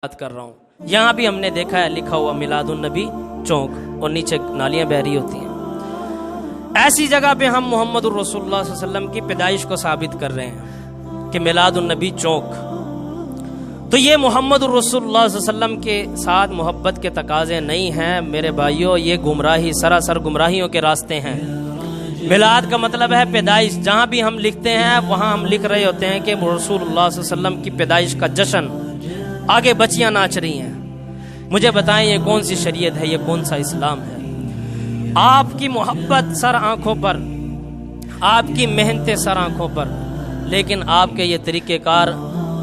بات کر رہا ہوں. یہاں بھی ہم نے دیکھا ہے لکھا ہوا میلاد النبی چوک اور نیچے نالیاں بہ رہی ہوتی ہیں. ایسی جگہ پہ ہم محمد الرسول اللہ صلی اللہ علیہ وسلم کی پیدائش کو ثابت کر رہے ہیں کہ میلاد النبی چوک. تو یہ محمد الرسول اللہ صلی اللہ علیہ وسلم کے ساتھ محبت کے تقاضے نہیں ہیں میرے بھائیوں. یہ گمراہی سراسر گمراہیوں کے راستے ہیں. میلاد کا مطلب ہے پیدائش. جہاں بھی ہم لکھتے ہیں وہاں ہم لکھ رہے ہوتے ہیں کہ رسول اللہ صلی اللہ علیہ وسلم کی پیدائش کا جشن. آگے بچیاں ناچ رہی ہیں. مجھے بتائیں یہ کون سی شریعت ہے, یہ کون سا اسلام ہے؟ آپ کی محبت سر آنکھوں پر, آپ کی محنتیں سر آنکھوں پر, لیکن آپ کے یہ طریقہ کار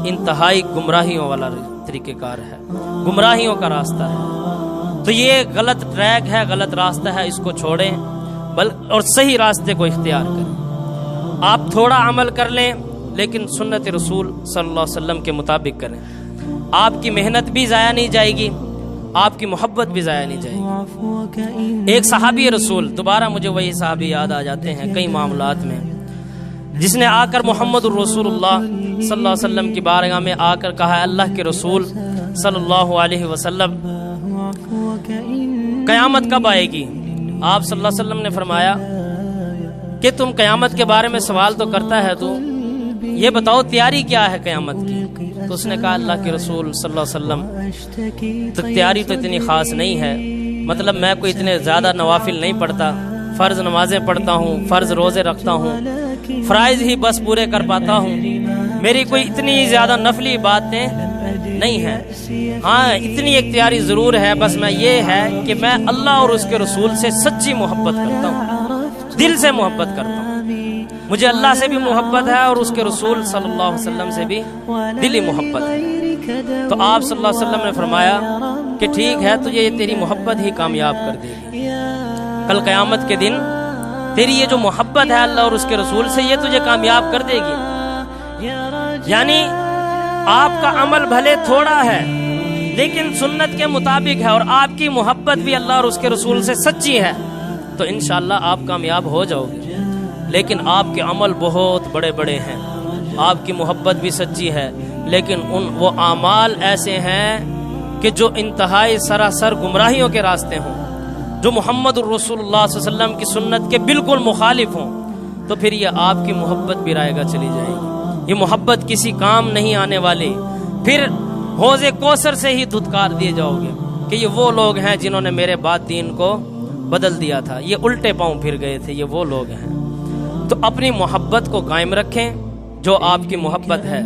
انتہائی گمراہیوں والا طریقہ کار ہے, گمراہیوں کا راستہ ہے. تو یہ غلط ٹریک ہے, غلط راستہ ہے, اس کو چھوڑیں اور صحیح راستے کو اختیار کریں. آپ تھوڑا عمل کر لیں لیکن سنت رسول صلی اللہ علیہ وسلم کے مطابق کریں. آپ کی محنت بھی ضائع نہیں جائے گی, آپ کی محبت بھی ضائع نہیں جائے گی. ایک صحابی رسول, دوبارہ مجھے وہی صحابی یاد آ جاتے ہیں کئی معاملات میں, جس نے آ کر محمد الرسول اللہ صلی اللہ علیہ وسلم کی بارگاہ میں آ کر کہا, اللہ کے رسول صلی اللہ علیہ وسلم قیامت کب آئے گی؟ آپ صلی اللہ علیہ وسلم نے فرمایا کہ تم قیامت کے بارے میں سوال تو کرتا ہے, تو یہ بتاؤ تیاری کیا ہے قیامت کی؟ تو اس نے کہا اللہ کے رسول صلی اللہ علیہ وسلم تو تیاری تو اتنی خاص نہیں ہے, مطلب میں کوئی اتنے زیادہ نوافل نہیں پڑھتا, فرض نمازیں پڑھتا ہوں, فرض روزے رکھتا ہوں, فرائض ہی بس پورے کر پاتا ہوں, میری کوئی اتنی زیادہ نفلی باتیں نہیں ہیں. ہاں اتنی ایک تیاری ضرور ہے, بس میں یہ ہے کہ میں اللہ اور اس کے رسول سے سچی محبت کرتا ہوں, دل سے محبت کرتا ہوں. مجھے اللہ سے بھی محبت ہے اور اس کے رسول صلی اللہ علیہ وسلم سے بھی دلی محبت ہے. تو آپ صلی اللہ علیہ وسلم نے فرمایا کہ ٹھیک ہے, تجھے یہ تیری محبت ہی کامیاب کر دے گی. کل قیامت کے دن تیری یہ جو محبت ہے اللہ اور اس کے رسول سے, یہ تجھے کامیاب کر دے گی. یعنی آپ کا عمل بھلے تھوڑا ہے لیکن سنت کے مطابق ہے, اور آپ کی محبت بھی اللہ اور اس کے رسول سے سچی ہے, تو انشاءاللہ آپ کامیاب ہو جاؤ گے. لیکن آپ کے عمل بہت بڑے بڑے ہیں, آپ کی محبت بھی سچی ہے, لیکن وہ اعمال ایسے ہیں کہ جو انتہائی سراسر گمراہیوں کے راستے ہوں, جو محمد الرسول اللہ صلی اللہ علیہ وسلم کی سنت کے بالکل مخالف ہوں, تو پھر یہ آپ کی محبت بھی رائے گا چلی جائے گی. یہ محبت کسی کام نہیں آنے والی. پھر حوض کوثر سے ہی دھتکار دیے جاؤ گے کہ یہ وہ لوگ ہیں جنہوں نے میرے بعد دین کو بدل دیا تھا, یہ الٹے پاؤں پھر گئے تھے, یہ وہ لوگ ہیں. تو اپنی محبت کو قائم رکھیں جو آپ کی محبت ہے.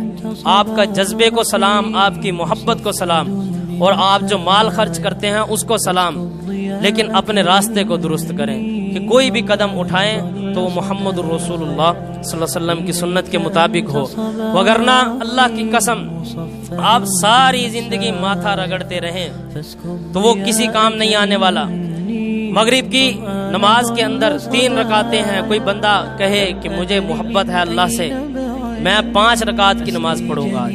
آپ کا جذبے کو سلام, آپ کی محبت کو سلام, اور آپ جو مال خرچ کرتے ہیں اس کو سلام, لیکن اپنے راستے کو درست کریں کہ کوئی بھی قدم اٹھائیں تو وہ محمد الرسول اللہ صلی اللہ علیہ وسلم کی سنت کے مطابق ہو. وگرنہ اللہ کی قسم آپ ساری زندگی ماتھا رگڑتے رہیں تو وہ کسی کام نہیں آنے والا. مغرب کی نماز کے اندر 3 رکعتیں ہیں, کوئی بندہ کہے کہ مجھے محبت ہے اللہ سے, میں 5 رکعت کی نماز پڑھوں گا,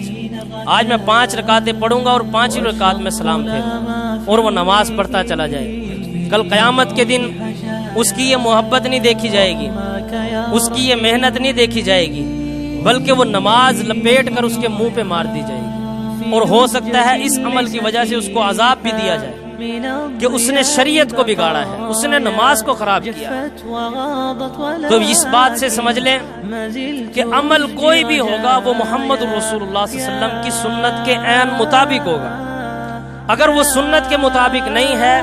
آج میں 5 رکعتیں پڑھوں گا اور 5 رکعت میں سلام پھیروں, اور وہ نماز پڑھتا چلا جائے. کل قیامت کے دن اس کی یہ محبت نہیں دیکھی جائے گی, اس کی یہ محنت نہیں دیکھی جائے گی, بلکہ وہ نماز لپیٹ کر اس کے منہ پہ مار دی جائے گی. اور ہو سکتا ہے اس عمل کی وجہ سے اس کو عذاب بھی دیا جائے کہ اس نے شریعت کو بگاڑا ہے, اس نے نماز کو خراب کیا ہے. تو اس بات سے سمجھ لیں کہ عمل کوئی بھی ہوگا وہ محمد رسول اللہ صلی اللہ علیہ وسلم کی سنت کے عین مطابق ہوگا. اگر وہ سنت کے مطابق نہیں ہے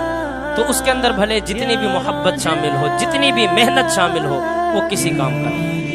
تو اس کے اندر بھلے جتنی بھی محبت شامل ہو, جتنی بھی محنت شامل ہو, وہ کسی کام کا نہیں.